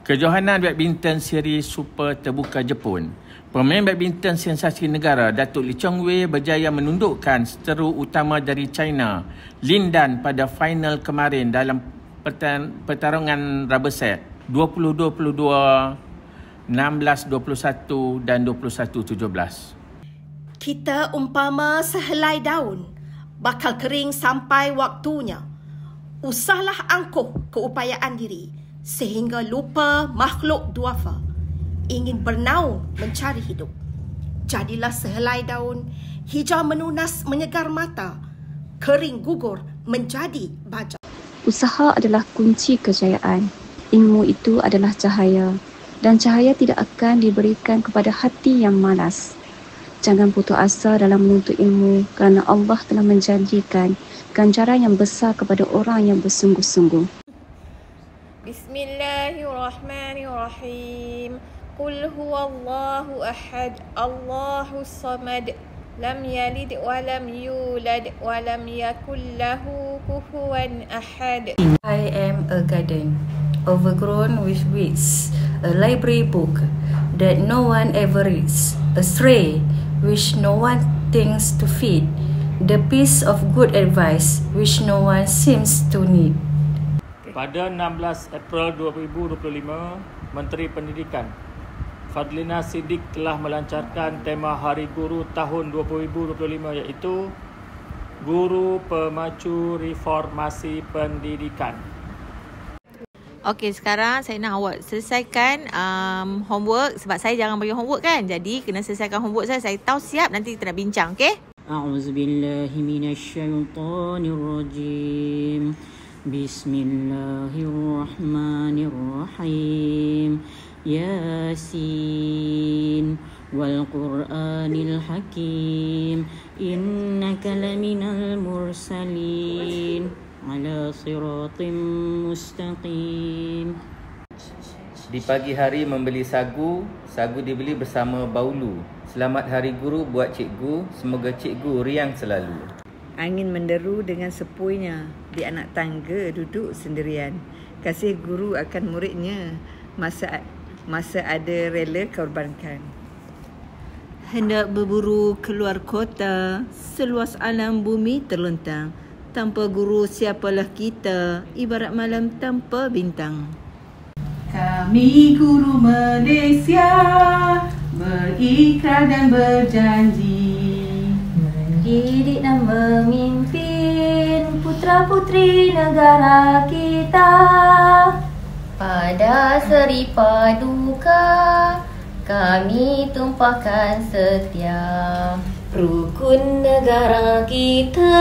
Kejohanan badminton siri super terbuka Jepun. Pemain badminton sensasi negara Datuk Lee Chong Wei berjaya menundukkan seteru utama dari China, Lin Dan, pada final kemarin dalam pertarungan rubber set 20-22, 16-21 dan 21-17. Kita umpama sehelai daun, bakal kering sampai waktunya. Usahlah angkuh keupayaan diri sehingga lupa makhluk duafa, ingin bernaung mencari hidup. Jadilah sehelai daun, hijau menunas menyegar mata, kering gugur menjadi baja. Usaha adalah kunci kejayaan. Ilmu itu adalah cahaya, dan cahaya tidak akan diberikan kepada hati yang malas. Jangan putus asa dalam menuntut ilmu, kerana Allah telah menjanjikan ganjaran yang besar kepada orang yang bersungguh-sungguh. Bismillahirrahmanirrahim. Qul huwallahu ahad, Allahus samad, lam yalid wa lam yulad wa lam yakul lahu kufuwan ahad. I am a garden, overgrown with weeds, a library book that no one ever reads, a stray which no one thinks to feed, the piece of good advice which no one seems to need. Pada 16 April 2025, Menteri Pendidikan Fadlina Siddiq telah melancarkan tema Hari Guru tahun 2025, iaitu Guru Pemacu Reformasi Pendidikan. Okey, sekarang saya nak awak selesaikan homework, sebab saya jangan bagi homework kan. Jadi kena selesaikan homework saya. Saya tahu siap, nanti kita nak bincang, okey? A'udzubillahi minasyaitonirrajim. Bismillahirrahmanirrahim. Yasin wal Qur'anil Hakim. Innaka laminal mursalin ala siratim mustaqim. Di pagi hari membeli sagu, sagu dibeli bersama baulu. Selamat Hari Guru buat cikgu, semoga cikgu riang selalu. Angin menderu dengan sepuinya, di anak tangga duduk sendirian. Kasih guru akan muridnya, masa ada rela korbankan. Hendak berburu keluar kota, seluas alam bumi terlentang. Tanpa guru siapalah kita, ibarat malam tanpa bintang. Kami guru Malaysia, berikrar dan berjanji mendidik dan memimpin putra-putri negara kita. Pada seripa duka, kami tumpahkan setia. Rukun negara kita,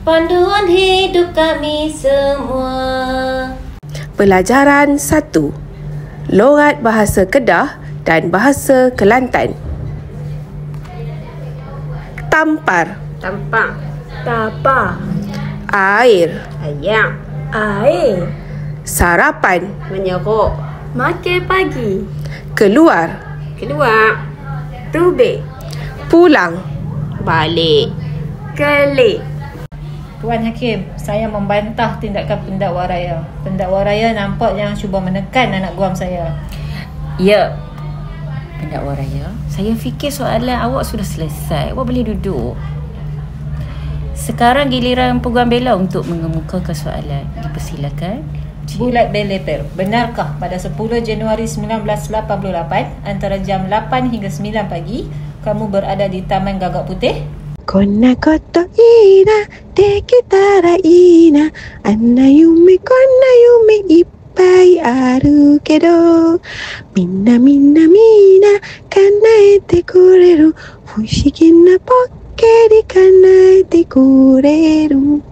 panduan hidup kami semua. Pelajaran 1. Logat bahasa Kedah dan bahasa Kelantan. Tampar. Tampak. Tapa. Air. Ayam. Air. Sarapan. Menyerok. Makan pagi. Keluar. Keluar. Tubik. Pulang. Balik. Kelik. Tuan Hakim, saya membantah tindakan pendakwa raya. Pendakwa raya nampaknya cuba menekan anak guam saya. Ya, pendakwa raya, saya fikir soalan awak sudah selesai. Awak boleh duduk. Sekarang giliran Peguam Bela untuk mengemukakan soalan. Dipersilakan. Bulat Beleter, benarkah pada 10 Januari 1988 antara jam 8 hingga 9 pagi kamu berada di Taman Gagak Putih? Konna koto ina, dekitara ina, anna yume konna yume ippai aru kedo, minna minna mina kanaete kureru, fushigi na pokke de kanaete kureru,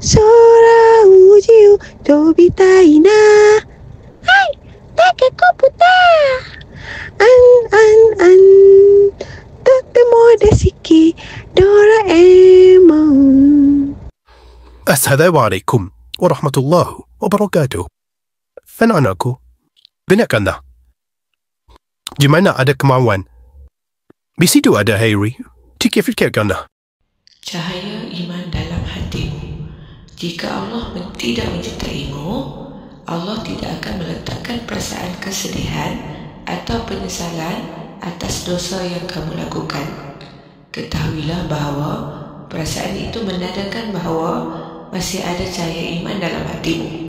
sora uji o tobitai na, hai, deke koputa, an, totemo desiki, Doraemon. السلام عليكم ورحمة الله وبركاته. فين anakku? Benarkah? Di mana ada kemauan? Di situ ada Harry. Fikir-fikirkan. Cahaya iman dalam hatimu. Jika Allah tidak menyertaimu, Allah tidak akan meletakkan perasaan kesedihan atau penyesalan atas dosa yang kamu lakukan. Ketahuilah bahawa perasaan itu menandakan bahawa masih ada cahaya iman dalam hatimu.